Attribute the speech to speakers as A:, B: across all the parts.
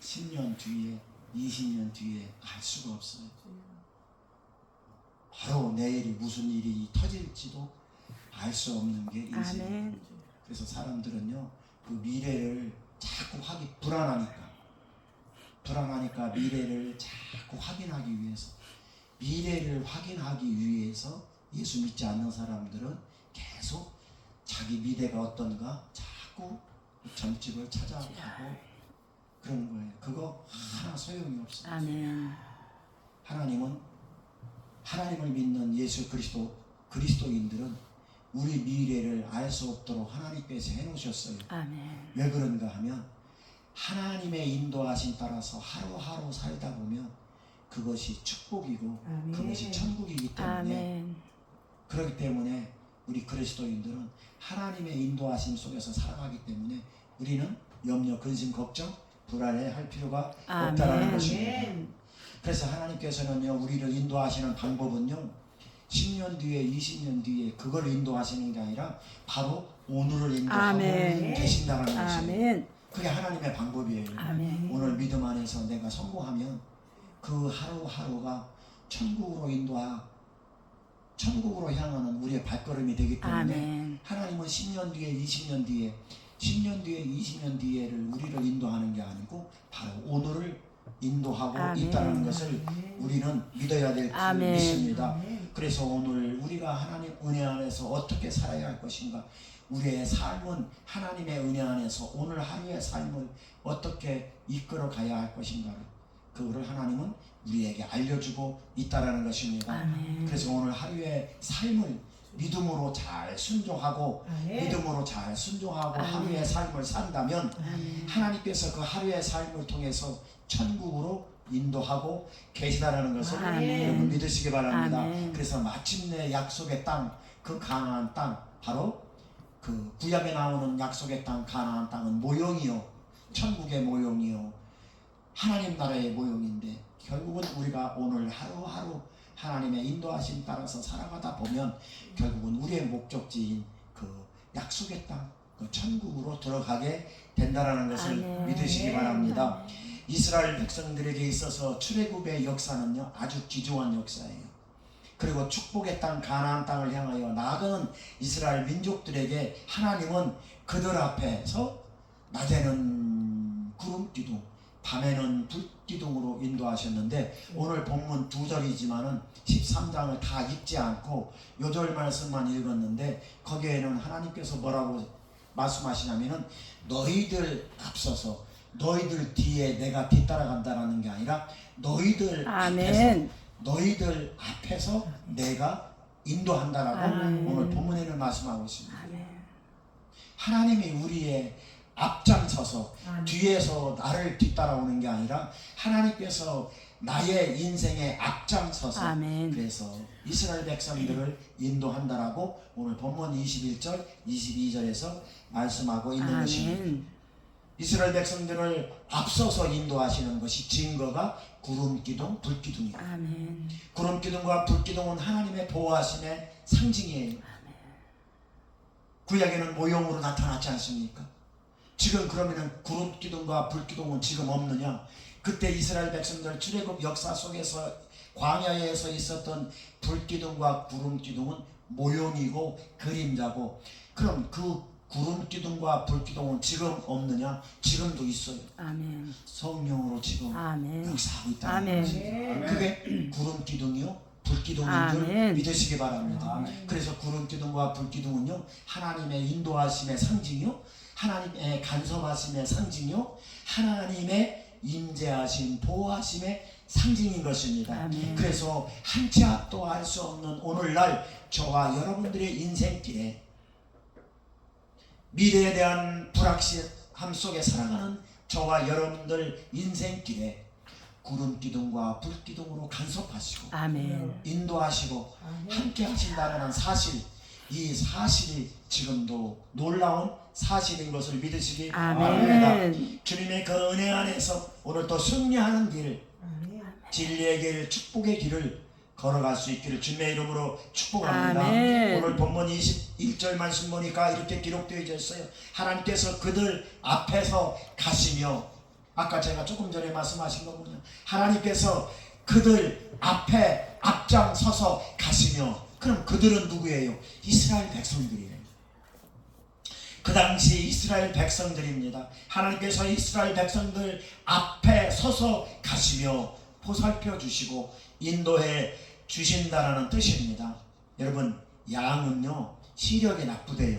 A: 10년 뒤에 20년 뒤에 알 수가 없어요. 바로 내일이 무슨 일이 터질지도 알 수 없는 게 인생이에요. 그래서 사람들은요 그 미래를 자꾸 불안하니까 미래를 자꾸 확인하기 위해서 예수 믿지 않는 사람들은 계속 자기 미래가 어떤가 자꾸 점집을 찾아가고 그런 거예요. 그거 하나 소용이 없어요.
B: 아멘.
A: 하나님을 믿는 예수 그리스도인들은 우리 미래를 알 수 없도록 하나님께서 해놓으셨어요.
B: 아멘.
A: 왜 그런가 하면 하나님의 인도하심 따라서 하루하루 살다 보면 그것이 축복이고
C: 아멘.
A: 그것이 천국이기 때문에
B: 아멘.
A: 그렇기 때문에 우리 그리스도인들은 하나님의 인도하심 속에서 살아가기 때문에 우리는 염려, 근심, 걱정, 불안해할 필요가
B: 아멘.
A: 없다라는 것입니다.
C: 아멘.
A: 그래서 하나님께서는요 우리를 인도하시는 방법은요 10년 뒤에 20년 뒤에 그걸 인도하시는 게 아니라 바로 오늘을 인도하고
B: 아멘.
A: 계신다는 것이에요.
B: 아멘.
A: 그게 하나님의 방법이에요.
B: 아멘.
A: 오늘 믿음 안에서 내가 성공하면 그 하루하루가 천국으로 향하는 우리의 발걸음이 되기 때문에
B: 아멘.
A: 하나님은 10년 뒤에 20년 뒤에 20년 뒤에를 우리를 인도하는 게 아니고 바로 오늘을 인도하고
B: 아멘.
A: 있다는 것을 우리는 믿어야 될 줄
B: 아멘.
A: 믿습니다.
C: 아멘.
A: 그래서 오늘 우리가 하나님 은혜 안에서 어떻게 살아야 할 것인가, 우리의 삶은 하나님의 은혜 안에서 오늘 하루의 삶을 어떻게 이끌어 가야 할 것인가를 그거를 하나님은 우리에게 알려주고 있다라는 것입니다.
B: 아멘.
A: 그래서 오늘 하루의 삶을 믿음으로 잘 순종하고
C: 아멘.
B: 아멘.
A: 하루의 삶을 산다면
B: 아멘.
A: 하나님께서 그 하루의 삶을 통해서 천국으로 인도하고 계시다라는 것을
B: 아멘.
A: 여러분 믿으시기 바랍니다.
B: 아멘.
A: 그래서 마침내 약속의 땅, 그 가나안 땅, 바로 그 구약에 나오는 약속의 땅 가나안 땅은 모형이요, 천국의 모형이요, 하나님 나라의 모형인데 결국은 우리가 오늘 하루하루 하나님의 인도하심 따라서 살아가다 보면 결국은 우리의 목적지인 그 약속의 땅, 그 천국으로 들어가게 된다라는 것을
B: 아멘.
A: 믿으시기 바랍니다. 이스라엘 백성들에게 있어서 출애굽의 역사는요 아주 기조한 역사예요. 그리고 축복의 땅 가나안 땅을 향하여 나아가는 이스라엘 민족들에게 하나님은 그들 앞에서 낮에는 구름 기둥, 밤에는 불 기둥으로 인도하셨는데 오늘 본문 2절이지만은 13장을 다 읽지 않고 요절 말씀만 읽었는데 거기에는 하나님께서 뭐라고 말씀하시냐면은 너희들 앞서서 너희들 뒤에 내가 뒤따라간다라는 게 아니라 너희들 앞에서 내가 인도한다라고
B: 아멘.
A: 오늘 본문에는 말씀하고 있습니다.
B: 아멘.
A: 하나님이 우리의 앞장서서
C: 아멘.
A: 뒤에서 나를 뒤따라오는 게 아니라 하나님께서 나의 인생에 앞장서서
B: 아멘.
A: 그래서 이스라엘 백성들을 인도한다라고 오늘 본문 21절 22절에서 말씀하고 있는 것입니다.
B: 아멘.
A: 이스라엘 백성들을 앞서서 인도하시는 것이 증거가 구름기둥, 불기둥이에요.
B: 아멘.
A: 구름기둥과 불기둥은 하나님의 보호하심의 상징이에요. 구약에는 모형으로 나타났지 않습니까? 지금 그러면은 구름기둥과 불기둥은 지금 없느냐? 그때 이스라엘 백성들 출애굽 역사 속에서 광야에서 있었던 불기둥과 구름기둥은 모형이고 그림자고, 그럼 그 구름기둥과 불기둥은 지금 없느냐? 지금도 있어요.
B: 아멘.
A: 성령으로 지금
B: 아멘.
A: 역사하고 있다는
B: 아멘.
A: 거죠. 그게 구름기둥이요 불기둥인 줄
B: 아멘.
A: 믿으시기 바랍니다.
C: 아멘.
A: 그래서 구름기둥과 불기둥은요 하나님의 인도하심의 상징이요, 하나님의 간섭하심의 상징이요, 하나님의 임재하심 보호하심의 상징인 것입니다.
B: 아멘.
A: 그래서 한 치 앞도 알 수 없는 오늘날 저와 여러분들의 인생길에 미래에 대한 불확실함 속에 살아가는 저와 여러분들 인생길에 구름기둥과 불기둥으로 간섭하시고
B: 아멘.
A: 인도하시고
C: 아멘.
A: 함께 하신다는 사실, 이 사실이 지금도 놀라운 사실인 것을 믿으시기 바랍니다.
B: 아멘.
A: 주님의 그 은혜 안에서 오늘 또 승리하는 길,
C: 아멘.
A: 진리의 길, 축복의 길을 걸어갈 수 있기를 주님의 이름으로 축복합니다.
B: 아멘.
A: 오늘 본문 21절 말씀 보니까 이렇게 기록되어 있어요. 하나님께서 그들 앞에서 가시며 아까 제가 조금 전에 말씀하신 거 뭐냐, 하나님께서 그들 앞에 앞장서서 가시며, 그럼 그들은 누구예요? 이스라엘 백성들이에요. 그 당시 이스라엘 백성들입니다. 하나님께서 이스라엘 백성들 앞에 서서 가시며 보살펴 주시고 인도해 주신다라는 뜻입니다. 여러분, 양은요 시력이 나쁘대요.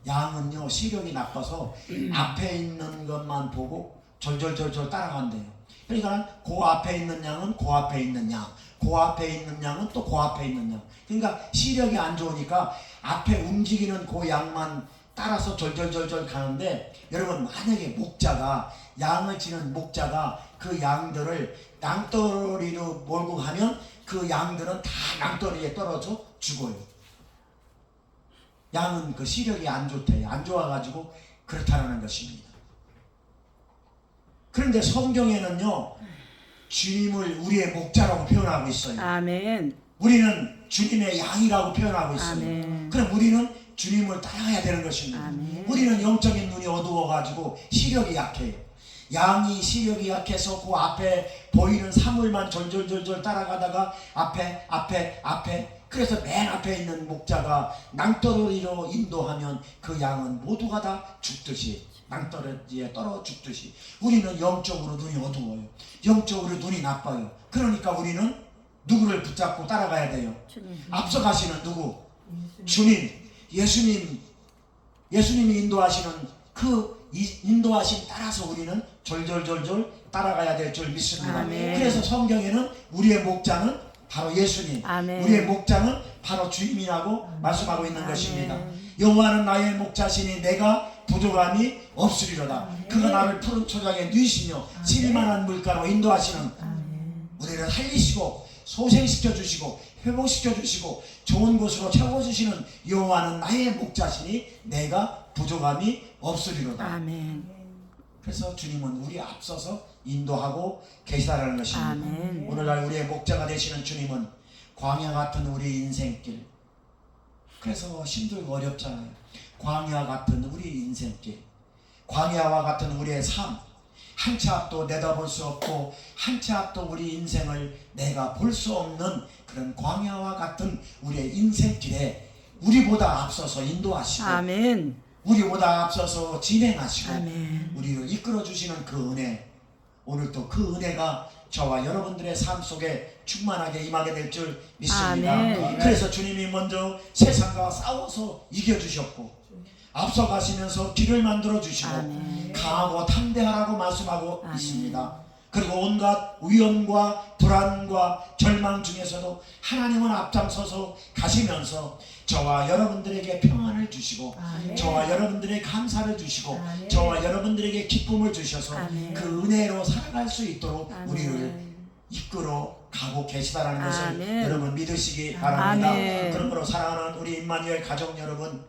A: 양은요 시력이 나빠서 앞에 있는 것만 보고 절절절절 따라간대요. 그러니까 그 앞에 있는 양은 그 앞에 있는 양, 그 앞에 있는 양은 또 그 앞에 있는 양. 그러니까 시력이 안 좋으니까 앞에 움직이는 그 양만 따라서 절절절절 가는데, 여러분 만약에 목자가, 양을 치는 목자가 그 양들을 낭떠러리로 몰고 가면 그 양들은 다 낭떠러리에 떨어져 죽어요. 양은 그 시력이 안 좋대요. 안 좋아가지고 그렇다는 것입니다. 그런데 성경에는요 주님을 우리의 목자라고 표현하고 있어요.
B: 아멘.
A: 우리는 주님의 양이라고 표현하고 있어요.
B: 아멘.
A: 그럼 우리는 주님을 따라가야 되는 것입니다.
B: 아멘.
A: 우리는 영적인 눈이 어두워가지고 시력이 약해요. 양이 시력이 약해서 그 앞에 보이는 사물만 절절절절 따라가다가 앞에 그래서 맨 앞에 있는 목자가 낭떠러리로 인도하면 그 양은 모두가 다 죽듯이, 낭떠러리에 떨어 죽듯이 우리는 영적으로 눈이 어두워요. 영적으로 눈이 나빠요. 그러니까 우리는 누구를 붙잡고 따라가야 돼요?
B: 주님.
A: 앞서가시는 누구? 주님, 예수님이 인도하시는 그 인도하심 따라서 우리는 절절절절 따라가야 될 줄 믿습니다.
B: 아멘.
A: 그래서 성경에는 우리의 목자는 바로 예수님,
B: 아멘.
A: 우리의 목자는 바로 주님이라고 말씀하고 있는
B: 아멘.
A: 것입니다. 여호와는 나의 목자시니 내가 부족함이 없으리로다. 그가 나를 푸른 초장에 누이시며 실만한 물가로 인도하시는, 우리를 살리시고 소생시켜 주시고 회복시켜 주시고 좋은 곳으로 채워주시는 여호와는 나의 목자시니 내가 부족함이 없으리로다.
B: 아멘.
A: 그래서 주님은 우리 앞서서 인도하고 계시다라는 것입니다.
B: 아멘.
A: 오늘날 우리의 목자가 되시는 주님은 광야 같은 우리 인생길, 그래서 힘들고 어렵잖아요. 광야 같은 우리 인생길, 광야와 같은 우리의 삶, 한 치 앞도 내다볼 수 없고 한 치 앞도 우리 인생을 내가 볼 수 없는 그런 광야와 같은 우리의 인생길에 우리보다 앞서서 인도하시고
B: 아멘.
A: 우리보다 앞서서 진행하시고
B: 아멘.
A: 우리를 이끌어 주시는 그 은혜, 오늘도 그 은혜가 저와 여러분들의 삶 속에 충만하게 임하게 될 줄 믿습니다.
B: 아멘.
A: 그래서 주님이 먼저 세상과 싸워서 이겨주셨고 앞서 가시면서 길을 만들어 주시고
B: 아멘.
A: 강하고 담대하라고 말씀하고
B: 아멘.
A: 있습니다. 그리고 온갖 위험과 불안과 절망 중에서도 하나님은 앞장서서 가시면서 저와 여러분들에게 평안을 주시고
B: 아멘.
A: 저와 여러분들에게 감사를 주시고
C: 아멘.
A: 저와 여러분들에게 기쁨을 주셔서
B: 아멘.
A: 그 은혜로 살아갈 수 있도록
B: 아멘.
A: 우리를 이끌어 가고 계시다라는 것을
B: 아멘.
A: 여러분 믿으시기 바랍니다.
B: 아멘.
A: 그러므로 사랑하는 우리 임마누엘 가족 여러분,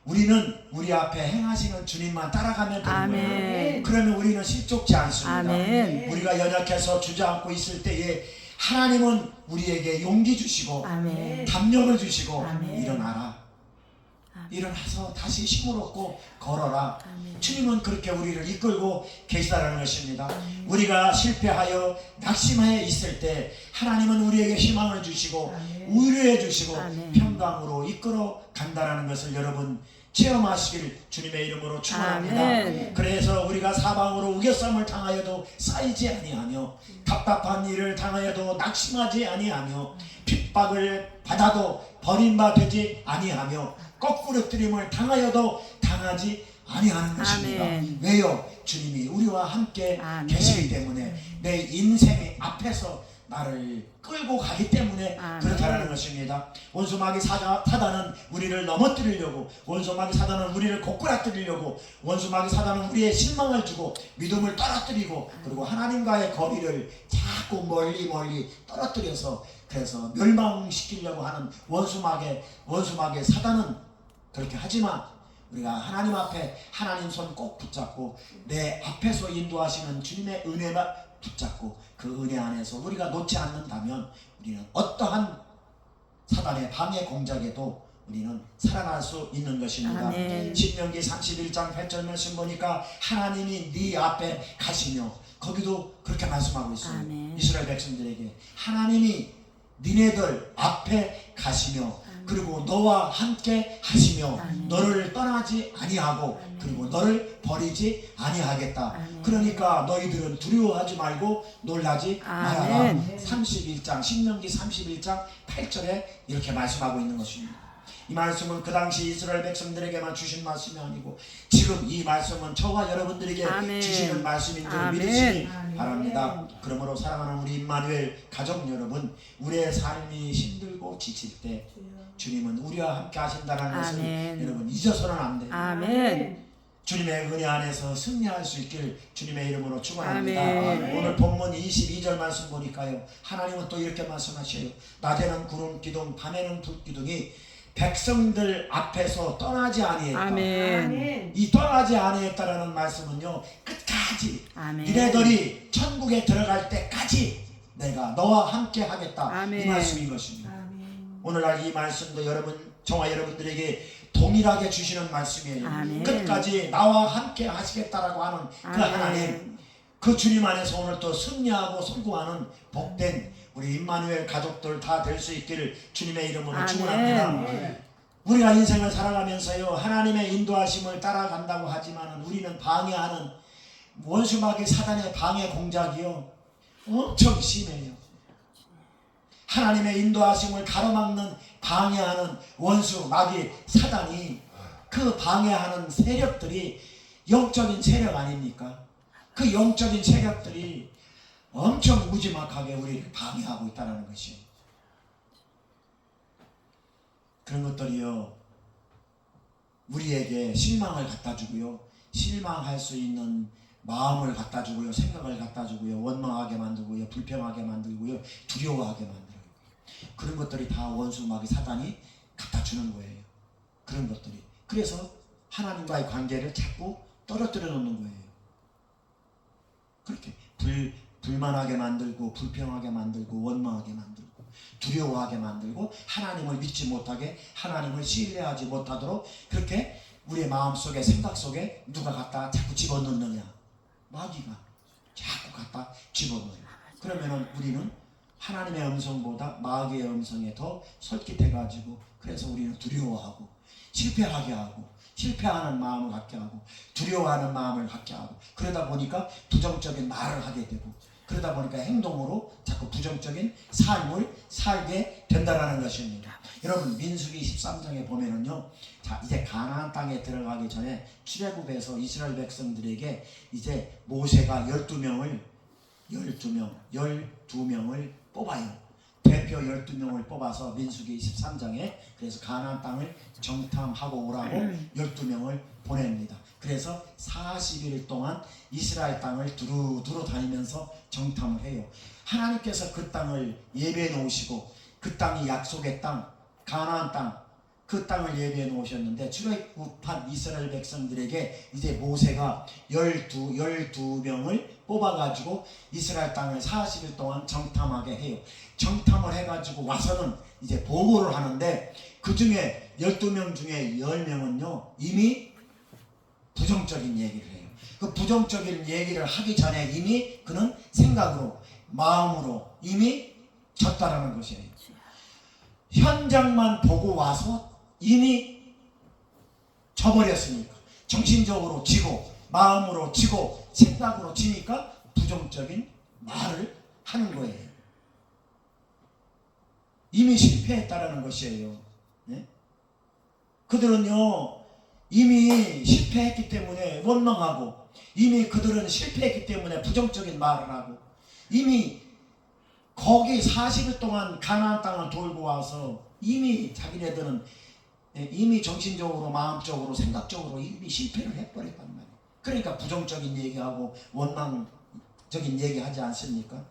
A: 우리는 우리 앞에 행하시는 주님만 따라가면 되는 거예요.
B: 아멘.
A: 그러면 우리는 실족지 않습니다.
B: 아멘.
A: 우리가 연약해서 주저앉고 있을 때에 하나님은 우리에게 용기 주시고
B: 아멘.
A: 담력을 주시고
B: 아멘.
A: 일어나라,
B: 아멘.
A: 일어나서 다시 힘을 얻고 걸어라.
B: 아멘.
A: 주님은 그렇게 우리를 이끌고 계시다는 것입니다. 우리가 실패하여 낙심하여 있을 때 하나님은 우리에게 희망을 주시고 위로해 주시고
B: 아멘.
A: 평강으로 이끌어 간다는 것을 여러분 체험하시길 주님의 이름으로 축원합니다.
B: 아멘.
A: 그래서 우리가 사방으로 우겨쌈을 당하여도 쌓이지 아니하며 답답한 일을 당하여도 낙심하지 아니하며 핍박을 받아도 버림받지 아니하며 거꾸러뜨림을 당하여도 당하지 아니하는 것입니다.
B: 아멘.
A: 왜요? 주님이 우리와 함께
B: 아멘.
A: 계시기 때문에, 내 인생의 앞에서 나를 끌고 가기 때문에
B: 아멘.
A: 그렇다는 것입니다. 원수마귀 사단은 우리를 넘어뜨리려고, 원수마귀 사단은 우리를 고꾸라뜨리려고, 원수마귀 사단은 우리의 실망을 주고 믿음을 떨어뜨리고, 그리고 하나님과의 거리를 자꾸 멀리 떨어뜨려서 그래서 멸망시키려고 하는 원수마귀 사단은 그렇게 하지만 우리가 하나님 앞에 하나님 손 꼭 붙잡고 내 앞에서 인도하시는 주님의 은혜만 붙잡고 그 은혜 안에서 우리가 놓지 않는다면 우리는 어떠한 사단의 방해 공작에도 우리는 살아날 수 있는 것입니다.
B: 아멘.
A: 신명기 31장 8절 말씀 보니까 하나님이 네 앞에 가시며, 거기도 그렇게 말씀하고 있어요.
B: 아멘.
A: 이스라엘 백성들에게 하나님이 니네들 앞에 가시며 그리고 너와 함께 하시며
B: 아멘.
A: 너를 떠나지 아니하고 그리고 너를 버리지 아니하겠다.
B: 아멘.
A: 그러니까 너희들은 두려워하지 말고 놀라지 말아라.
B: 아멘.
A: 31장 신명기 31장 8절에 이렇게 말씀하고 있는 것입니다. 이 말씀은 그 당시 이스라엘 백성들에게만 주신 말씀이 아니고 지금 이 말씀은 저와 여러분들에게
B: 아멘.
A: 주시는 말씀인 줄
B: 아멘.
A: 믿으시기 바랍니다. 그러므로 사랑하는 우리 임마누엘 가족 여러분, 우리의 삶이 힘들고 지칠 때 주님은 우리와 함께 하신다는 것을
B: 아멘.
A: 여러분 잊어서는 안 돼요.
B: 아멘.
A: 주님의 은혜 안에서 승리할 수 있길 주님의 이름으로 축원합니다.
B: 아멘.
A: 오늘 본문 22절 말씀 보니까요, 하나님은 또 이렇게 말씀하셔요. 낮에는 구름 기둥, 밤에는 불 기둥이 백성들 앞에서 떠나지 아니했다.
B: 아멘.
A: 이 떠나지 아니했다라는 말씀은요, 끝까지
B: 아멘.
A: 니네들이 천국에 들어갈 때까지 내가 너와 함께 하겠다.
B: 아멘.
A: 이 말씀인 것입니다. 오늘날 이 말씀도 저와 여러분들에게 동일하게 주시는 말씀이에요.
B: 아멘.
A: 끝까지 나와 함께 하시겠다라고 하는 그
B: 아멘.
A: 하나님, 그 주님 안에서 오늘 또 승리하고 성공하는 복된 우리 임마누엘 가족들 다 될 수 있기를 주님의 이름으로
B: 아멘.
A: 축원합니다. 우리가 인생을 살아가면서요, 하나님의 인도하심을 따라간다고 하지만 우리는 방해하는 원수마귀 사단의 방해 공작이요 엄청 심해요. 하나님의 인도하심을 가로막는 방해하는 원수 마귀 사단이, 그 방해하는 세력들이 영적인 세력 아닙니까? 그 영적인 세력들이 엄청 무지막하게 우리를 방해하고 있다는 것이에요. 그런 것들이요, 우리에게 실망을 갖다 주고요, 실망할 수 있는 마음을 갖다 주고요, 생각을 갖다 주고요, 원망하게 만들고요, 불평하게 만들고요, 두려워하게 만들어요. 그런 것들이 다 원수 마귀 사단이 갖다 주는 거예요. 그런 것들이. 그래서 하나님과의 관계를 자꾸 떨어뜨려 놓는 거예요. 그렇게 불만하게 만들고, 불평하게 만들고, 원망하게 만들고, 두려워하게 만들고, 하나님을 믿지 못하게, 하나님을 신뢰하지 못하도록 그렇게 우리의 마음속에, 생각 속에 누가 갖다 자꾸 집어넣느냐? 마귀가 자꾸 갖다 집어넣어요. 그러면은 우리는 하나님의 음성보다 마귀의 음성에 더 솔깃해가지고, 그래서 우리는 두려워하고, 실패하게 하고, 실패하는 마음을 갖게 하고, 두려워하는 마음을 갖게 하고, 그러다 보니까 부정적인 말을 하게 되고, 그러다 보니까 행동으로 자꾸 부정적인 삶을 살게 된다는 것입니다. 여러분, 민수기 13장에 보면은요, 자, 이제 가나안 땅에 들어가기 전에 출애굽에서 이스라엘 백성들에게 이제 모세가 12명을 뽑아요. 대표 12명을 뽑아서 민수기 13장에, 그래서 가나안 땅을 정탐하고 오라고 12명을 보냅니다. 그래서 40일 동안 이스라엘 땅을 두루두루 다니면서 정탐을 해요. 하나님께서 그 땅을 예배해 놓으시고, 그 땅이 약속의 땅, 가나안 땅, 그 땅을 예배해 놓으셨는데, 출애굽한 이스라엘 백성들에게 이제 모세가 12명을 뽑아가지고 이스라엘 땅을 40일 동안 정탐하게 해요. 정탐을 해가지고 와서는 이제 보고를 하는데, 그 중에 12명 중에 10명은요 이미 부정적인 얘기를 해요. 그 부정적인 얘기를 하기 전에 이미 그는 생각으로, 마음으로 이미 졌다라는 것이에요. 현장만 보고 와서 이미 져버렸으니까, 정신적으로 지고, 마음으로 지고, 생각으로 지니까 부정적인 말을 하는 거예요. 이미 실패했다라는 것이에요. 네? 그들은요 이미 실패했기 때문에 원망하고, 이미 그들은 실패했기 때문에 부정적인 말을 하고, 이미 거기 40일 동안 가나안 땅을 돌고 와서 이미 자기네들은 이미 정신적으로, 마음적으로, 생각적으로 이미 실패를 해버렸단 말이에요. 그러니까 부정적인 얘기하고 원망적인 얘기하지 않습니까?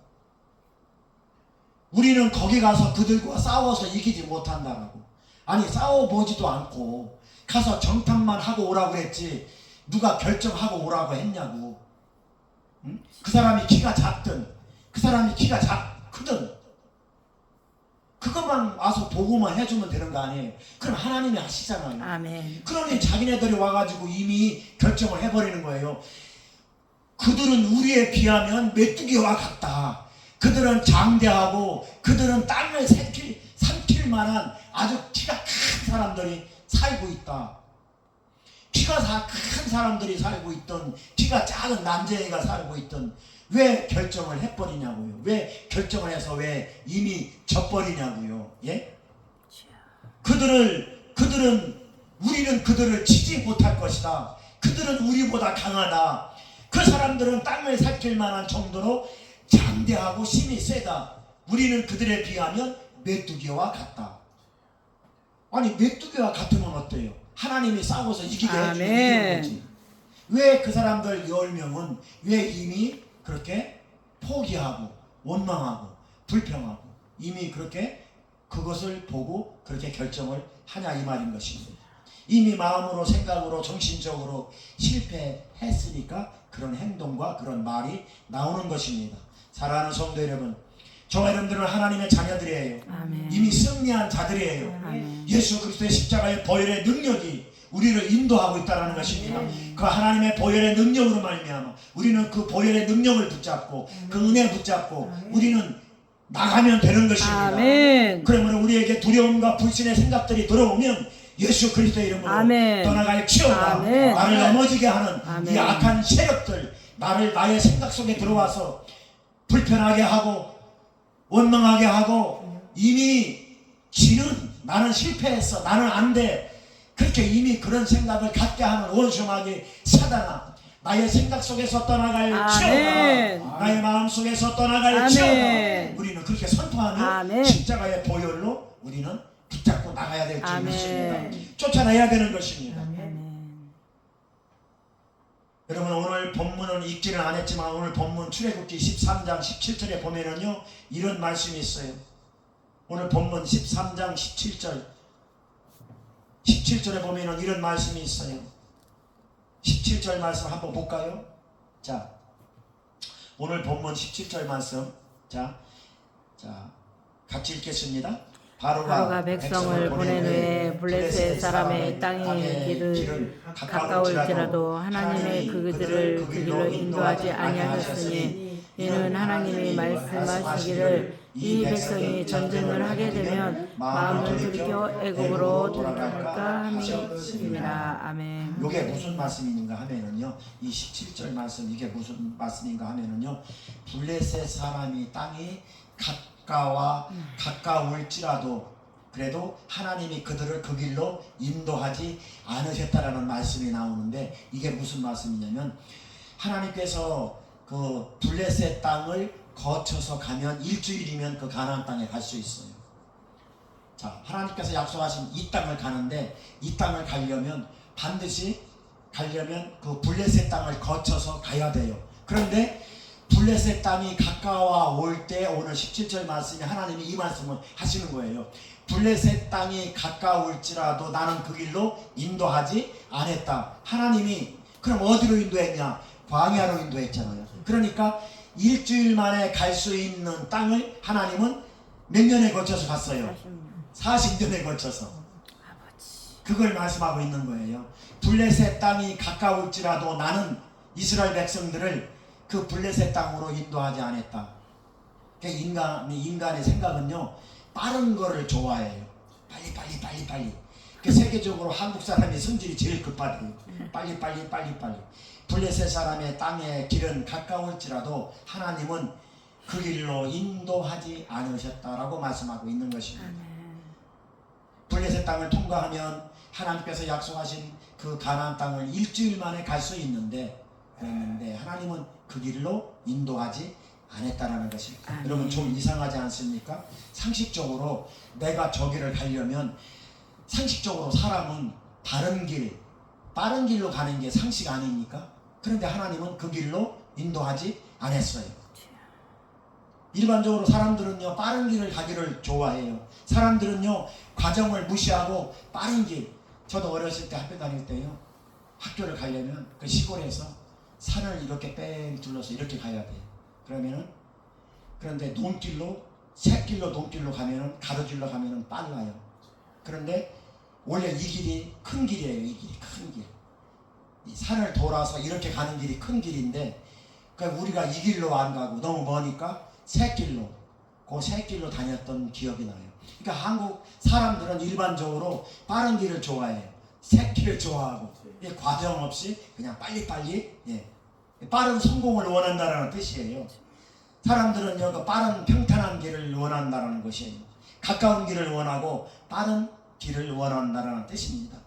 A: 우리는 거기 가서 그들과 싸워서 이기지 못한다라고. 아니, 싸워보지도 않고 가서 정탐만 하고 오라고 했지 누가 결정하고 오라고 했냐고. 응? 그 사람이 키가 작든 그 사람이 키가 크든 그것만 와서 보고만 해주면 되는 거 아니에요. 그럼 하나님이 하시잖아요.
C: 아멘.
A: 그러니 자기네들이 와가지고 이미 결정을 해버리는 거예요. 그들은 우리에 비하면 메뚜기와 같다. 그들은 장대하고 그들은 땅을 삼킬 만한 아주 키가 큰 사람들이 살고 있다. 키가 큰 사람들이 살고 있던, 키가 작은 남자애가 살고 있던, 왜 결정을 해버리냐고요. 왜 결정을 해서 왜 이미 져버리냐고요. 예? 우리는 그들을 치지 못할 것이다. 그들은 우리보다 강하다. 그 사람들은 땅을 살필 만한 정도로 장대하고 힘이 세다. 우리는 그들에 비하면 메뚜기와 같다. 아니 메뚜기와 같으면 어때요? 하나님이 싸워서 이기게 해주는 거지. 왜 그 사람들 10명은 왜 이미 그렇게 포기하고 원망하고 불평하고 이미 그렇게 그것을 보고 그렇게 결정을 하냐 이 말인 것입니다. 이미 마음으로 생각으로 정신적으로 실패했으니까 그런 행동과 그런 말이 나오는 것입니다. 사랑하는 성도 여러분, 저와 여러분들은 하나님의 자녀들이에요.
C: 아멘.
A: 이미 승리한 자들이에요.
C: 아멘.
A: 예수 그리스도의 십자가의 보혈의 능력이 우리를 인도하고 있다는 것입니다. 그 하나님의 보혈의 능력으로 말미암아 우리는 그 보혈의 능력을 붙잡고 그 은혜 붙잡고 우리는 나가면 되는 것입니다.
C: 아멘.
A: 그러므로 우리에게 두려움과 불신의 생각들이 들어오면 예수 그리스도의 이름으로
C: 아멘.
A: 떠나갈지어다.
C: 아멘.
A: 나를 넘어지게 하는
C: 아멘.
A: 이 악한 세력들, 나의 생각 속에 들어와서 불편하게 하고 원망하게 하고 이미 지는 나는 실패했어, 나는 안 돼, 그렇게 이미 그런 생각을 갖게 하는 원수마귀 사단아, 나의 생각 속에서 떠나갈지어다. 나의 마음 속에서 떠나갈지어다. 우리는 그렇게 선포하며
C: 아멘.
A: 십자가의 보혈로 우리는 붙잡고 나가야 될 줄
C: 아멘.
A: 믿습니다. 쫓아내야 되는 것입니다.
C: 아멘.
A: 여러분 오늘 본문은 읽지는 않았지만 오늘 본문 출애굽기 13장 17절에 보면은요 이런 말씀이 있어요. 오늘 본문 13장 17절에 보면은 이런 말씀이 있어요. 17절 말씀 한번 볼까요? 자, 오늘 본문 17절 말씀 자 같이 읽겠습니다.
C: 바로가 백성을 보낸 후에 블레셋 사람의 땅의 길을 가까울지라도 하나님의 그들을 그 길로 인도하지 아니하셨으니 이는 하나님이 말씀하시기를 이 백성이 전쟁을 하게 되면 마음을 돌이켜 애굽으로 돌아갈까 함이니라. 아멘.
A: 이게 무슨 말씀인가 하면은요, 이 17절 말씀 이게 무슨 말씀인가 하면은요, 블레셋 사람이 땅이 가까울지라도 그래도 하나님이 그들을 그 길로 인도하지 않으셨다라는 말씀이 나오는데, 이게 무슨 말씀이냐면 하나님께서 그 블레셋 땅을 거쳐서 가면 일주일이면 그 가나안 땅에 갈 수 있어요. 자, 하나님께서 약속하신 이 땅을 가는데, 이 땅을 가려면 반드시 그 블레셋 땅을 거쳐서 가야 돼요. 그런데 블레셋 땅이 가까워 올 때 오늘 17절 말씀이 하나님이 이 말씀을 하시는 거예요. 블레셋 땅이 가까울지라도 나는 그 길로 인도하지 않았다. 하나님이 그럼 어디로 인도했냐? 광야로 인도했잖아요. 그러니까 일주일 만에 갈 수 있는 땅을 하나님은 몇 년에 거쳐서 갔어요? 40년에 거쳐서. 그걸 말씀하고 있는 거예요. 블레셋 땅이 가까울지라도 나는 이스라엘 백성들을 그 블레셋 땅으로 인도하지 않았다. 인간의 생각은요, 빠른 거를 좋아해요. 빨리. 세계적으로 한국 사람이 성질이 제일 급하대요. 빨리. 블레셋 사람의 땅의 길은 가까울지라도 하나님은 그 길로 인도하지 않으셨다라고 말씀하고 있는 것입니다. 블레셋 땅을 통과하면 하나님께서 약속하신 그 가나안 땅을 일주일 만에 갈 수 있는데, 그랬는데 하나님은 그 길로 인도하지 않았다라는 것입니다. 여러분 좀 이상하지 않습니까? 상식적으로 내가 저기를 가려면 상식적으로 사람은 빠른 길로 가는 게 상식 아닙니까? 그런데 하나님은 그 길로 인도하지 않았어요. 일반적으로 사람들은요 빠른 길을 가기를 좋아해요. 사람들은요 과정을 무시하고 빠른 길. 저도 어렸을 때 학교 다닐 때요, 학교를 가려면 그 시골에서 산을 이렇게 뺑 둘러서 이렇게 가야 돼요. 그런데 논길로 샛길로 논길로 가면은 가로질러 가면은 빨라요. 그런데 원래 이 길이 큰 길이에요. 이 길이 큰 길. 이 산을 돌아서 이렇게 가는 길이 큰 길인데 그러니까 우리가 이 길로 안 가고 너무 머니까 샛길로 그 샛길로 다녔던 기억이 나요. 그러니까 한국 사람들은 일반적으로 빠른 길을 좋아해요. 샛길을 좋아하고 과정 없이 그냥 빨리빨리 빠른 성공을 원한다는 뜻이에요. 사람들은 여기 빠른 평탄한 길을 원한다는 것이에요. 가까운 길을 원하고 빠른 길을 원한다는 뜻입니다.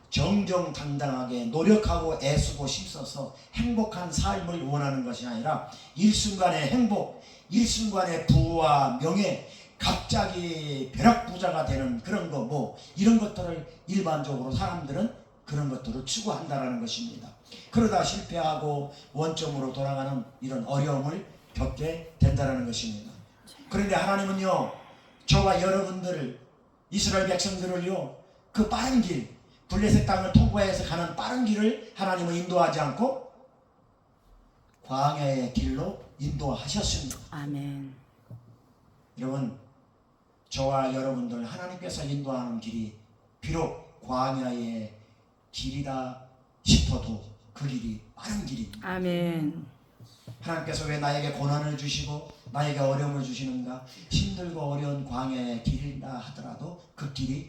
A: 정정당당하게 노력하고 애쓰고 힘써서 행복한 삶을 원하는 것이 아니라 일순간의 행복, 일순간의 부와 명예, 갑자기 벼락부자가 되는 그런 거 뭐 이런 것들을 일반적으로 사람들은 그런 것들을 추구한다는 것입니다. 그러다 실패하고 원점으로 돌아가는 이런 어려움을 겪게 된다는 것입니다. 그런데 하나님은요, 저와 여러분들을, 이스라엘 백성들을요, 그 빠른 길, 블레셋 땅을 통과해서 가는 빠른 길을 하나님은 인도하지 않고 광야의 길로 인도하셨습니다.
C: 아멘.
A: 여러분, 저와 여러분들 하나님께서 인도하는 길이 비록 광야의 길이다 싶어도 그 길이 빠른 길입니다.
C: 아멘.
A: 하나님께서 왜 나에게 고난을 주시고 나에게 어려움을 주시는가? 힘들고 어려운 광야의 길이라 하더라도 그 길이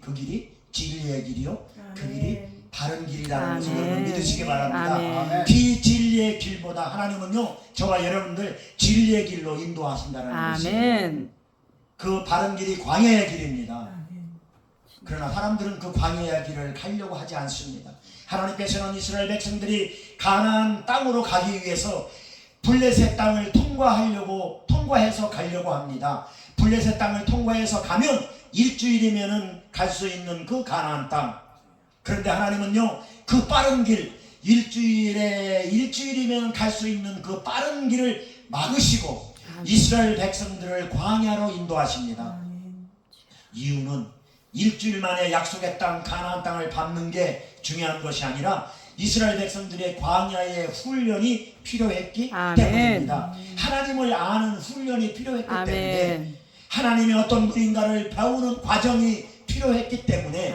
A: 진리의 길이요, 그 길이 바른 길이라는 것을 여러분 믿으시기 바랍니다.
C: 아멘.
A: 비진리의 길보다 하나님은요, 저와 여러분들 진리의 길로 인도하신다는 것이에요.
C: 아멘.
A: 그 바른 길이 광야의 길입니다. 그러나 사람들은 그 광야의 길을 가려고 하지 않습니다. 하나님께서는 이스라엘 백성들이 가나안 땅으로 가기 위해서 블레셋 땅을 통과해서 가려고 합니다. 블레셋 땅을 통과해서 가면 일주일이면은 갈 수 있는 그 가나안 땅. 그런데 하나님은요, 그 빠른 길, 일주일이면 갈 수 있는 그 빠른 길을 막으시고 이스라엘 백성들을 광야로 인도하십니다. 이유는 일주일 만에 약속의 땅 가나안 땅을 밟는 게 중요한 것이 아니라 이스라엘 백성들의 광야의 훈련이 필요했기 때문입니다. 하나님을 아는 훈련이 필요했기 때문에 하나님의 어떤 분인가를 배우는 과정이 필요했기 때문에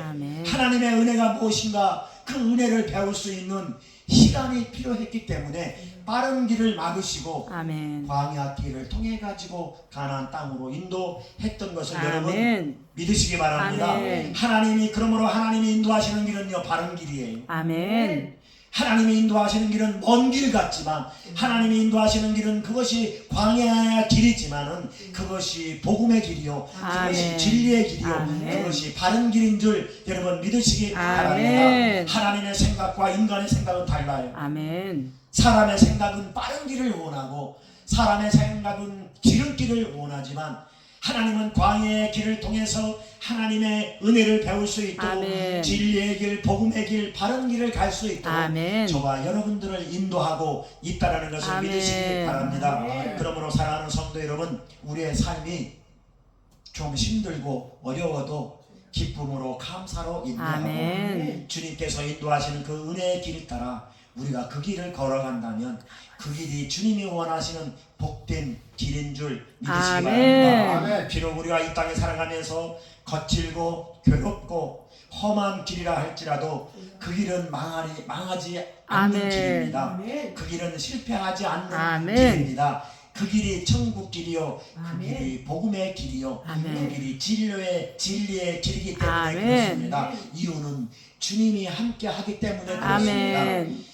A: 하나님의 은혜가 무엇인가 그 은혜를 배울 수 있는 시간이 필요했기 때문에 빠른 길을 막으시고 광야 길을 통해 가지고 가나안 땅으로 인도했던 것을 여러분 믿으시기 바랍니다. 하나님이 그러므로 하나님이 인도하시는 길은요 바른 길이에요.
C: 아멘.
A: 하나님이 인도하시는 길은 먼 길 같지만 하나님이 인도하시는 길은 그것이 광야의 길이지만은 그것이 복음의 길이요, 그것이 진리의 길이요, 그것이 바른 길인 줄 여러분 믿으시기 바랍니다. 하나님의 생각과 인간의 생각은 달라요.
C: 아멘.
A: 사람의 생각은 빠른 길을 원하고 사람의 생각은 지름길을 원하지만 하나님은 광야의 길을 통해서 하나님의 은혜를 배울 수 있도록 진리의 길, 복음의 길, 바른 길을 갈 수 있도록 저와 여러분들을 인도하고 있다는 것을 믿으시기 바랍니다. 그러므로 사랑하는 성도 여러분, 우리의 삶이 좀 힘들고 어려워도 기쁨으로 감사로 인도하고 주님께서 인도하시는 그 은혜의 길 따라 우리가 그 길을 걸어간다면 그 길이 주님이 원하시는 복된 길인 줄 믿으시기 바랍니다. 비록 우리가 이 땅에 살아가면서 거칠고 괴롭고 험한 길이라 할지라도 그 길은 망하지 않는 길입니다. 그 길은 실패하지 않는 길입니다. 그 길이 천국 길이요, 그 길이 복음의 길이요, 그 길이 진리의 길이기 때문에 그렇습니다. 이유는 주님이 함께 하기 때문에 그렇습니다.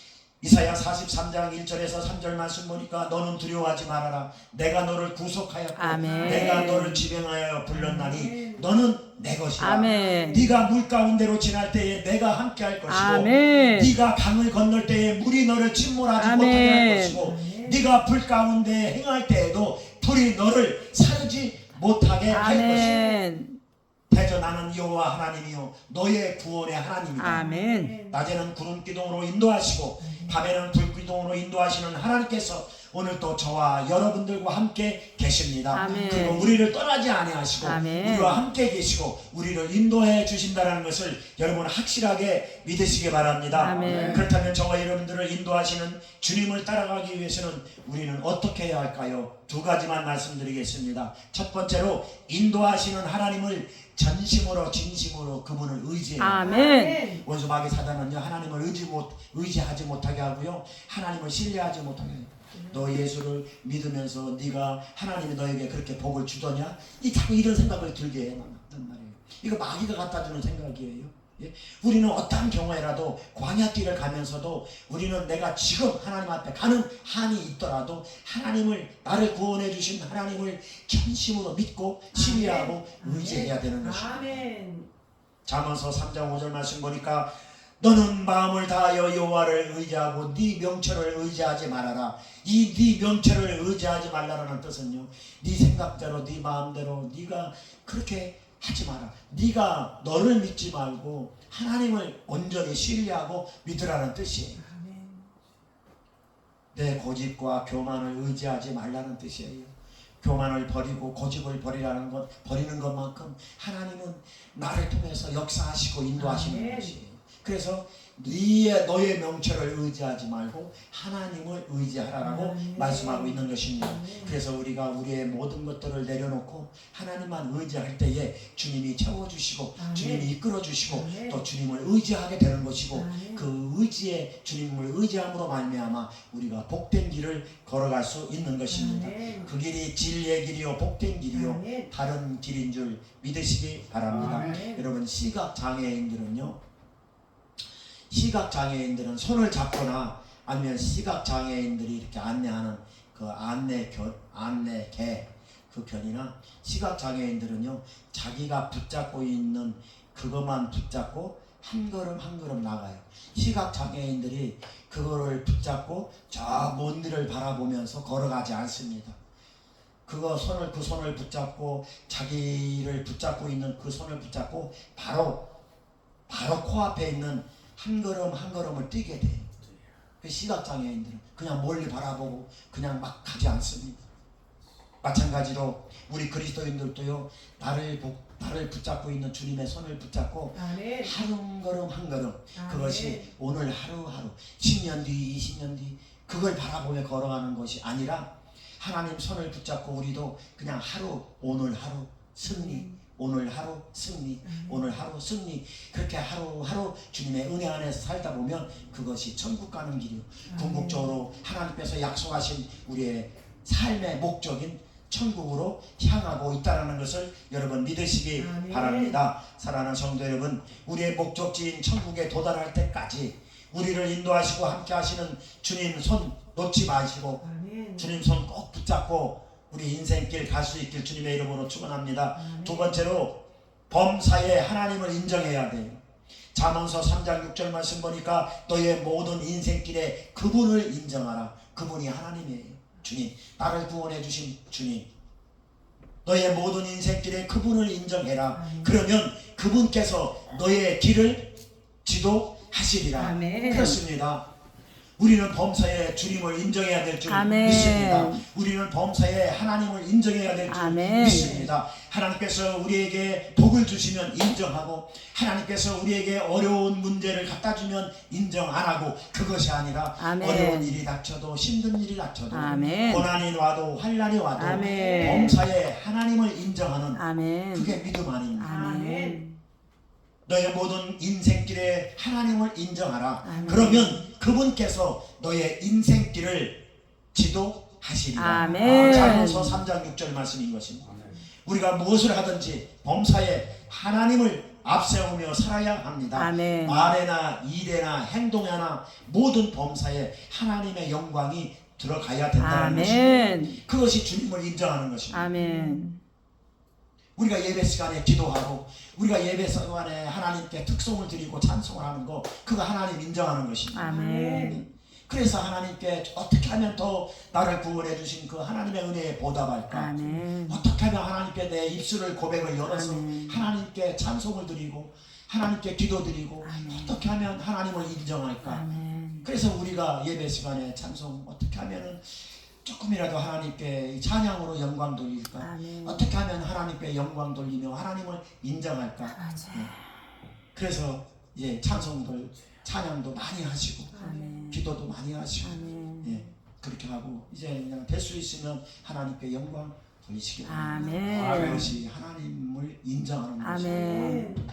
A: 이사야 43장 1절에서 3절 말씀 보니까 너는 두려워하지 말아라. 내가 너를 구속하였고 내가 너를 지병하여 불렀나니 너는 내 것이라. 네가 물 가운데로 지날 때에 내가 함께 할 것이고 네가 강을 건널 때에 물이 너를 침몰하지 못하게 할 것이고 네가 불 가운데 행할 때에도 불이 너를 사르지 못하게 할 것이고 대저 나는 여호와 하나님이요 너의 구원의 하나님이다. 낮에는 구름 기둥으로 인도하시고 밤에는 불 기둥으로 인도하시는 하나님께서 오늘 또 저와 여러분들과 함께 계십니다.
C: 아멘.
A: 그리고 우리를 떠나지 아니하시고
C: 아멘.
A: 우리와 함께 계시고 우리를 인도해 주신다는 것을 여러분 확실하게 믿으시기 바랍니다.
C: 아멘.
A: 그렇다면 저와 여러분들을 인도하시는 주님을 따라가기 위해서는 우리는 어떻게 해야 할까요? 두 가지만 말씀드리겠습니다. 첫 번째로 인도하시는 하나님을 전심으로 진심으로 그분을 의지해야 합니다.
C: 아멘.
A: 원수 마귀 사단은요, 하나님을 의지하지 못하게 하고요, 하나님을 신뢰하지 못하게 해요. 너 예수를 믿으면서 네가 하나님이 너에게 그렇게 복을 주더냐? 자꾸 이런 생각을 들게 해놨단 말이에요. 이거 마귀가 갖다 주는 생각이에요. 예? 우리는 어떠한 경우에라도 광야길을 가면서도 우리는 내가 지금 하나님 앞에 가는 한이 있더라도 하나님을, 나를 구원해 주신 하나님을 전심으로 믿고 신뢰하고 의지해야 되는 것입니다.
B: 아멘.
A: 잠언서 3장 5절 말씀 보니까 너는 마음을 다하여 여호와를 의지하고 네 명철을 의지하지 말아라. 이 네 명철을 의지하지 말라라는 뜻은요, 네 생각대로 네 마음대로 네가 그렇게 하지 마라. 네가 너를 믿지 말고 하나님을 온전히 신뢰하고 믿으라는 뜻이에요.
B: 아멘.
A: 내 고집과 교만을 의지하지 말라는 뜻이에요. 교만을 버리고 고집을 버리는 것만큼 하나님은 나를 통해서 역사하시고 인도하시는
B: 아멘.
A: 것이에요. 그래서 너의 명철을 의지하지 말고 하나님을 의지하라고
B: 아멘.
A: 말씀하고 있는 것입니다.
B: 아멘.
A: 그래서 우리가 우리의 모든 것들을 내려놓고 하나님만 의지할 때에 주님이 채워주시고
B: 아멘.
A: 주님이 이끌어주시고
B: 아멘.
A: 또 주님을 의지하게 되는 것이고
B: 아멘.
A: 그 의지에 주님을 의지함으로 말미암아 우리가 복된 길을 걸어갈 수 있는 것입니다.
B: 아멘.
A: 그 길이 진리의 길이요 복된 길이요
B: 아멘.
A: 다른 길인 줄 믿으시기 바랍니다.
B: 아멘.
A: 여러분, 시각장애인들은 손을 잡거나 아니면 시각장애인들이 이렇게 안내하는 그 안내개 그 견이나 시각장애인들은요, 자기가 붙잡고 있는 그것만 붙잡고 한 걸음 한 걸음 나가요. 시각장애인들이 그거를 붙잡고 저 먼 길을 바라보면서 걸어가지 않습니다. 그 손을 붙잡고 자기를 붙잡고 있는 그 손을 붙잡고 바로 코앞에 있는 한 걸음 한 걸음을 뛰게 돼요. 그 시각장애인들은 그냥 멀리 바라보고 그냥 막 가지 않습니다. 마찬가지로 우리 그리스도인들도요, 나를 붙잡고 있는 주님의 손을 붙잡고
B: 아멘.
A: 한 걸음 한 걸음,
B: 아멘.
A: 그것이 오늘 하루하루 10년 뒤 20년 뒤 그걸 바라보며 걸어가는 것이 아니라 하나님 손을 붙잡고 우리도 그냥 오늘 하루 승리, 오늘 하루 승리, 오늘 하루 승리, 그렇게 하루하루 주님의 은혜 안에서 살다 보면 그것이 천국 가는 길이요, 궁극적으로 하나님께서 약속하신 우리의 삶의 목적인 천국으로 향하고 있다는 것을 여러분 믿으시기
B: 아멘.
A: 바랍니다. 사랑하는 성도 여러분, 우리의 목적지인 천국에 도달할 때까지 우리를 인도하시고 함께 하시는 주님 손 놓지 마시고
B: 아멘.
A: 주님 손 꼭 붙잡고 우리 인생길 갈 수 있길 주님의 이름으로 축원합니다.
B: 아멘.
A: 두 번째로 범사에 하나님을 인정해야 돼요. 잠언서 3장 6절 말씀 보니까 너의 모든 인생길에 그분을 인정하라. 그분이 하나님이에요. 주님, 나를 구원해 주신 주님, 너의 모든 인생길에 그분을 인정해라. 그러면 그분께서 너의 길을 지도하시리라.
C: 아멘.
A: 그렇습니다. 우리는 범사에 주님을 인정해야 될 줄
C: 아멘.
A: 믿습니다. 우리는 범사에 하나님을 인정해야 될 줄
C: 아멘.
A: 믿습니다. 하나님께서 우리에게 복을 주시면 인정하고, 하나님께서 우리에게 어려운 문제를 갖다 주면 인정 안 하고, 그것이 아니라
C: 아멘.
A: 어려운 일이 닥쳐도 힘든 일이 닥쳐도
C: 아멘.
A: 고난이 와도 환난이 와도
C: 아멘.
A: 범사에 하나님을 인정하는
C: 아멘.
A: 그게 믿음 아닙니까?
C: 아멘.
A: 너의 모든 인생길에 하나님을 인정하라.
C: 아멘.
A: 그러면 그분께서 너의 인생길을 지도하시리라.
C: 아멘.
A: 잠언서 3장 6절 말씀인 것입니다. 우리가 무엇을 하든지 범사에 하나님을 앞세우며 살아야 합니다.
C: 아멘.
A: 말에나 일에나 행동에나 모든 범사에 하나님의 영광이 들어가야 된다는 것입니다.
C: 아멘.
A: 그것이 주님을 인정하는 것입니다.
C: 아멘.
A: 우리가 예배 시간에 기도하고 우리가 예배 시간에 하나님께 특송을 드리고 찬송을 하는 거, 그거 하나님 인정하는 것입니다.
C: 아멘.
A: 그래서 하나님께 어떻게 하면 더 나를 구원해 주신 그 하나님의 은혜에 보답할까?
C: 아멘.
A: 어떻게 하면 하나님께 내 입술을 고백을 열어서
C: 아멘.
A: 하나님께 찬송을 드리고 하나님께 기도드리고
C: 아멘.
A: 어떻게 하면 하나님을 인정할까?
C: 아멘.
A: 그래서 우리가 예배 시간에 찬송 어떻게 하면은 조금이라도 하나님께 이 찬양으로 영광 돌릴까?
C: 아멘.
A: 어떻게 하면 하나님께 영광 돌리며 하나님을 인정할까?
C: 맞아.
A: 그래서 이제 찬양도 많이 하시고
C: 아멘.
A: 기도도 많이 하시고
C: 아멘.
A: 예, 그렇게 하고 이제 그냥 될 수 있으면 하나님께 영광 돌리시기 바랍니다.
C: 아멘.
A: 그것이 하나님을 인정하는 것이에요.
C: 아멘.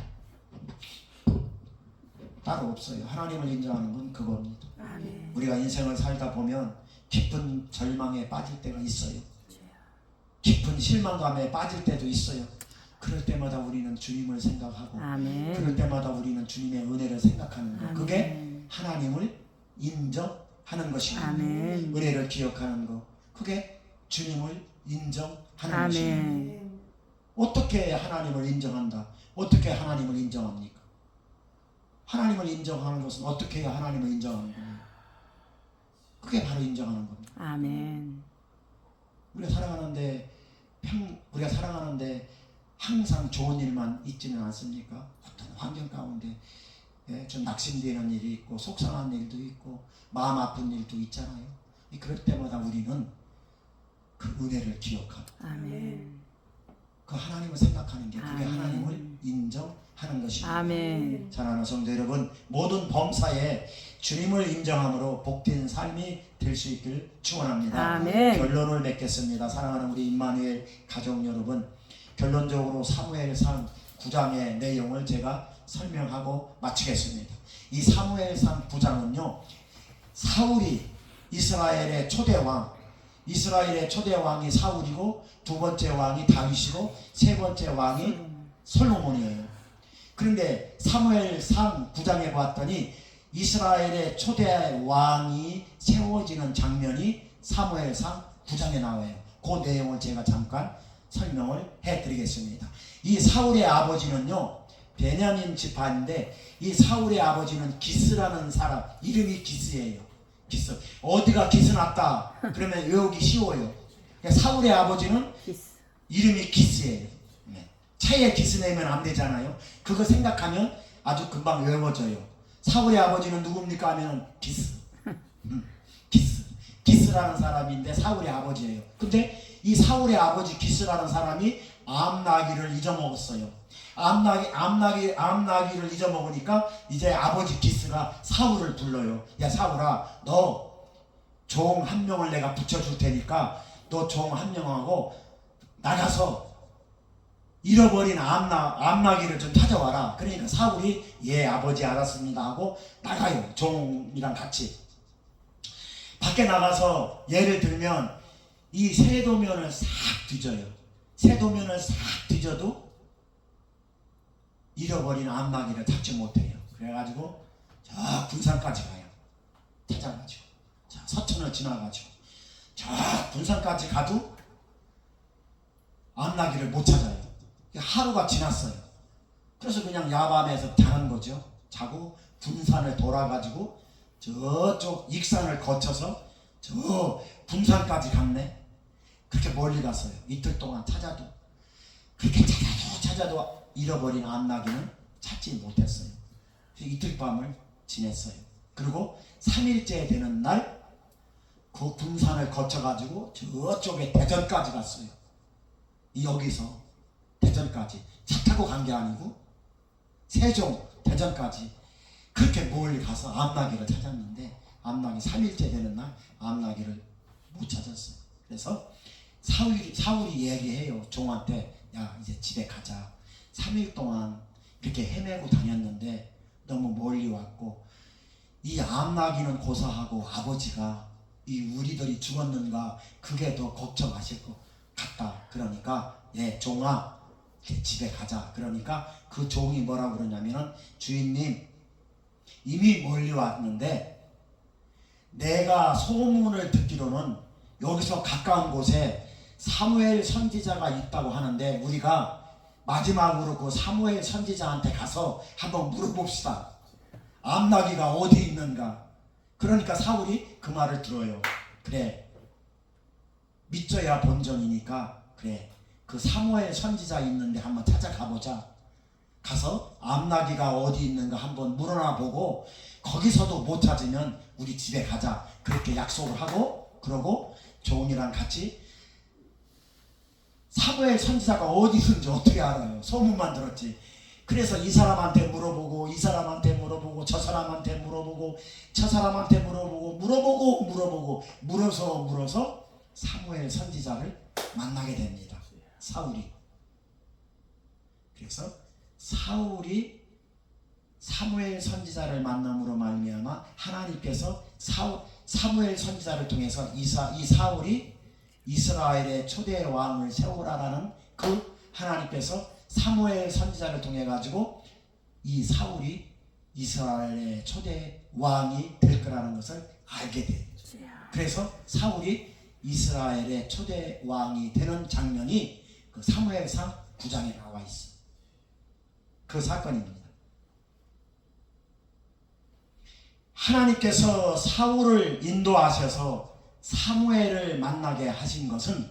A: 따로 없어요. 하나님을 인정하는 건 그겁니다.
C: 아멘.
A: 우리가 인생을 살다 보면 깊은 절망에 빠질 때가 있어요. 깊은 실망감에 빠질 때도 있어요. 그럴 때마다 우리는 주님을 생각하고
C: 아멘.
A: 그럴 때마다 우리는 주님의 은혜를 생각하는 거. 그게
C: 아멘.
A: 하나님을 인정하는 것입니다.
C: 아멘.
A: 은혜를 기억하는 거. 그게 주님을 인정하는 것입니다.
C: 아멘.
A: 어떻게 하나님을 인정한다? 어떻게 하나님을 인정합니까? 하나님을 인정하는 것은 어떻게 해야 하나님을 인정하는 겁니까? 그게 바로 인정하는 겁니다.
C: 아멘.
A: 우리가 살아가는데 항상 좋은 일만 있지는 않습니까? 어떤 환경 가운데 좀 낙심되는 일이 있고 속상한 일도 있고 마음 아픈 일도 있잖아요. 그럴 때마다 우리는 그 은혜를 기억하고
C: 아멘.
A: 그 하나님을 생각하는 게 그게
C: 아멘.
A: 하나님을 인정하는 것입니다.
C: 아멘.
A: 사랑하는 성도 여러분, 모든 범사에 주님을 인정함으로 복된 삶이 될 수 있길 축원합니다.
C: 아멘.
A: 결론을 맺겠습니다. 사랑하는 우리 임마누엘 가족 여러분, 결론적으로 사무엘상 9장의 내용을 제가 설명하고 마치겠습니다. 이 사무엘상 9장은요, 사울이 이스라엘의 초대 왕이 사울이고 두 번째 왕이 다윗이고 세 번째 왕이 솔로몬이에요. 그런데 사무엘상 9장에 봤더니 이스라엘의 초대 왕이 세워지는 장면이 사무엘상 9장에 나와요. 그 내용을 제가 잠깐 설명을 해드리겠습니다. 이 사울의 아버지는요, 베냐민 지파인데 이 사울의 아버지는 기스라는 사람, 이름이 기스예요. 기스. 어디가 기스 났다 그러면 외우기 쉬워요. 그러니까 사울의 아버지는
C: 기스.
A: 이름이 기스예요. 차에 기스 내면 안 되잖아요. 그거 생각하면 아주 금방 외워져요. 사울의 아버지는 누굽니까 하면 기스. 기스라는 사람인데 사울의 아버지예요. 근데 이 사울의 아버지 기스라는 사람이 암나기를 잊어먹었어요. 암나기를 잊어먹으니까 이제 아버지 기스가 사울을 불러요. 야 사울아, 너 종 한 명을 내가 붙여줄 테니까 너 종 한 명하고 나가서 잃어버린 암나기를 좀 찾아와라. 그러니까 사울이 예 아버지 알았습니다 하고 나가요. 종이랑 같이 밖에 나가서 예를 들면 이 세도면을 싹 뒤져요. 세도면을 싹 뒤져도 잃어버린 암나기를 찾지 못해요. 그래가지고 저 군산까지 가요. 찾아가지고 자, 서천을 지나가지고 저 군산까지 가도 암나기를 못 찾아요. 하루가 지났어요. 그래서 그냥 야밤에서 자는 거죠. 자고 군산을 돌아가지고 저쪽 익산을 거쳐서 저 군산까지 갔네. 그렇게 멀리 갔어요. 이틀 동안 찾아도 그렇게 찾아도 잃어버린 암나기는 찾지 못했어요. 이틀 밤을 지냈어요. 그리고 3일째 되는 날 그 군산을 거쳐가지고 저쪽에 대전까지 갔어요. 여기서 대전까지 차 타고 간 게 아니고 세종 대전까지 그렇게 멀리 가서 암나기를 찾았는데 암나기 3일째 되는 날 암나기를 못 찾았어요. 그래서 사울이 얘기해요. 종한테 야 이제 집에 가자. 3일 동안 이렇게 헤매고 다녔는데 너무 멀리 왔고 이 암나기는 고사하고 아버지가 이 우리들이 죽었는가 그게 더 걱정하실 것 같다. 그러니까 예 종아 집에 가자. 그러니까 그 종이 뭐라고 그러냐면은 주인님 이미 멀리 왔는데 내가 소문을 듣기로는 여기서 가까운 곳에 사무엘 선지자가 있다고 하는데 우리가 마지막으로 그 사무엘 선지자한테 가서 한번 물어봅시다. 암나기가 어디 있는가. 그러니까 사울이 그 말을 들어요. 그래 믿져야 본전이니까 그래 그 사무엘 선지자 있는데 한번 찾아가보자. 가서 암나기가 어디 있는가 한번 물어나 보고 거기서도 못 찾으면 우리 집에 가자. 그렇게 약속을 하고 그러고 종이랑 같이 사무엘 선지자가 어디 있는지 어떻게 알아요? 소문만 들었지. 그래서 이 사람한테 물어보고 이 사람한테 물어보고 저 사람한테 물어보고 저 사람한테 물어보고 물어서 사무엘 선지자를 만나게 됩니다. 사울이. 그래서 사울이 사무엘 선지자를 만남으로 말미암아 하나님께서 사무엘 선지자를 통해서 이 사울이 이스라엘의 초대 왕을 세우라라는 그 하나님께서 사무엘 선지자를 통해 가지고 이 사울이 이스라엘의 초대 왕이 될 거라는 것을 알게 돼요. 그래서 사울이 이스라엘의 초대 왕이 되는 장면이 그 사무엘상 9장에 나와 있어요. 그 사건입니다. 하나님께서 사울을 인도하셔서 사무엘을 만나게 하신 것은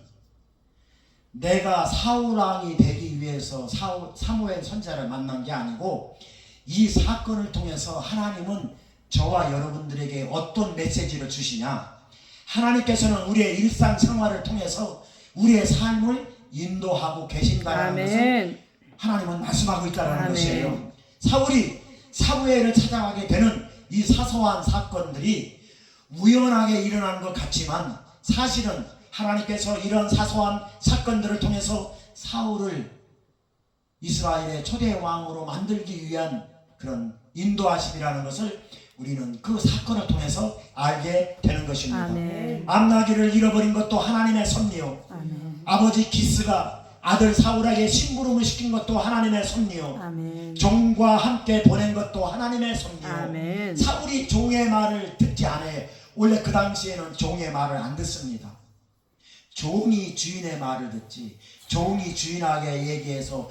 A: 내가 사울 왕이 되기 위해서 사무엘 선지자를 만난 게 아니고 이 사건을 통해서 하나님은 저와 여러분들에게 어떤 메시지를 주시냐, 하나님께서는 우리의 일상생활을 통해서 우리의 삶을 인도하고 계신다는 것을 하나님은 말씀하고 있다는 것이에요. 사울이 사무엘을 찾아가게 되는 이 사소한 사건들이 우연하게 일어난 것 같지만 사실은 하나님께서 이런 사소한 사건들을 통해서 사울을 이스라엘의 초대 왕으로 만들기 위한 그런 인도하심이라는 것을 우리는 그 사건을 통해서 알게 되는 것입니다. 암나기를 잃어버린 것도 하나님의 섭리요, 아버지 기스가 아들 사울에게 심부름을 시킨 것도 하나님의 섭리요, 종과 함께 보낸 것도 하나님의 섭리요. 사울이 종의 말을 듣지 않아요. 원래 그 당시에는 종의 말을 안 듣습니다. 종이 주인의 말을 듣지, 종이 주인에게 얘기해서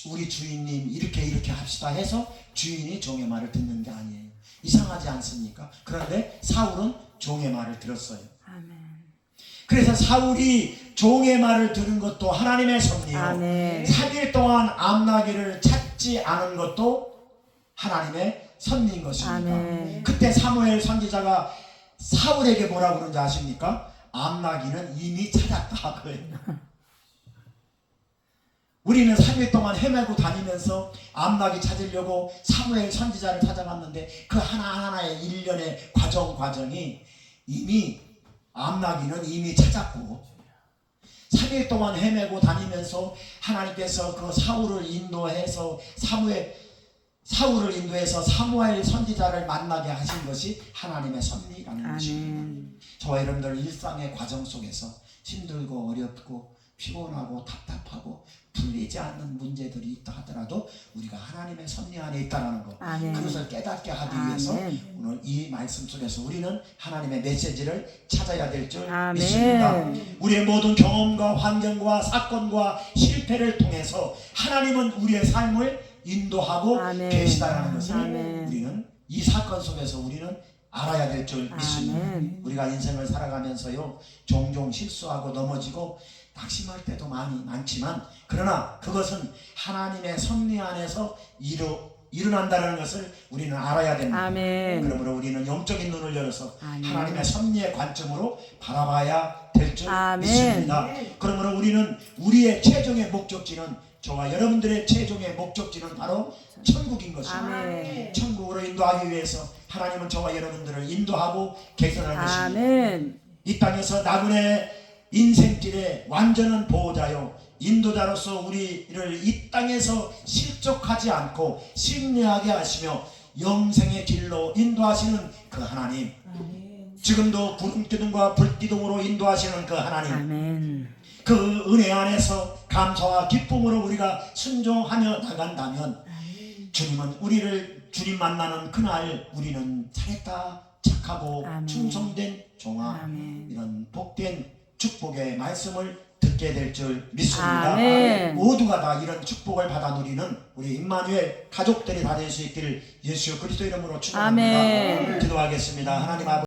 A: 우리 주인님 이렇게 합시다 해서 주인이 종의 말을 듣는 게 아니에요. 이상하지 않습니까? 그런데 사울은 종의 말을 들었어요. 그래서 사울이 종의 말을 들은 것도 하나님의 섭리요, 3일 동안 암나기를 찾지 않은 것도 하나님의 섭리인 것입니다. 그때 사무엘 선지자가 사울에게 뭐라고 그러는지 아십니까? 암나기는 이미 찾았다 그래요. 우리는 3일 동안 헤매고 다니면서 암나기 찾으려고 사무엘 선지자를 찾아갔는데 그 하나하나의 일련의 과정이 이미 암나기는 이미 찾았고, 3일 동안 헤매고 다니면서 하나님께서 그 사울을 인도해서 사무엘 선지자를 만나게 하신 것이 하나님의 섭리라는 것입니다. 저와 여러분들 일상의 과정 속에서 힘들고 어렵고 피곤하고 답답하고 풀리지 않는 문제들이 있다 하더라도 우리가 하나님의 섭리 안에 있다는 것, 그것을 깨닫게 하기 위해서 오늘 이 말씀 속에서 우리는 하나님의 메시지를 찾아야 될 줄 믿습니다. 우리의 모든 경험과 환경과 사건과 실패를 통해서 하나님은 우리의 삶을 인도하고 계시다라는 것을 우리는 이 사건 속에서 우리는 알아야 될 줄 믿습니다. 우리가 인생을 살아가면서요 종종 실수하고 넘어지고 낙심할 때도 많지만 그러나 그것은 하나님의 섭리 안에서 일어난다는 것을 우리는 알아야 됩니다. 그러므로 우리는 영적인 눈을 열어서 하나님의 섭리의 관점으로 바라봐야 될 줄 믿습니다. 그러므로 우리는 우리의 최종의 목적지는, 저와 여러분들의 최종의 목적지는 바로 천국인 것입니다. 천국으로 인도하기 위해서 하나님은 저와 여러분들을 인도하고 계시다는 것입니다. 이 땅에서 나그네 인생길의 완전한 보호자요 인도자로서 우리를 이 땅에서 실족하지 않고 승리하게 하시며 영생의 길로 인도하시는 그 하나님, 지금도 구름기둥과 불기둥으로 인도하시는 그 하나님, 그 은혜 안에서 감사와 기쁨으로 우리가 순종하며 나간다면 주님은 우리를 주님 만나는 그날 우리는 잘했다, 착하고 충성된 종아, 이런 복된 축복의 말씀을 듣게 될 줄 믿습니다. 모두가 다 이런 축복을 받아 누리는 우리 임마누엘 가족들이 다 될 수 있기를 예수 그리스도 이름으로 축원합니다. 기도하겠습니다. 하나님 아버지,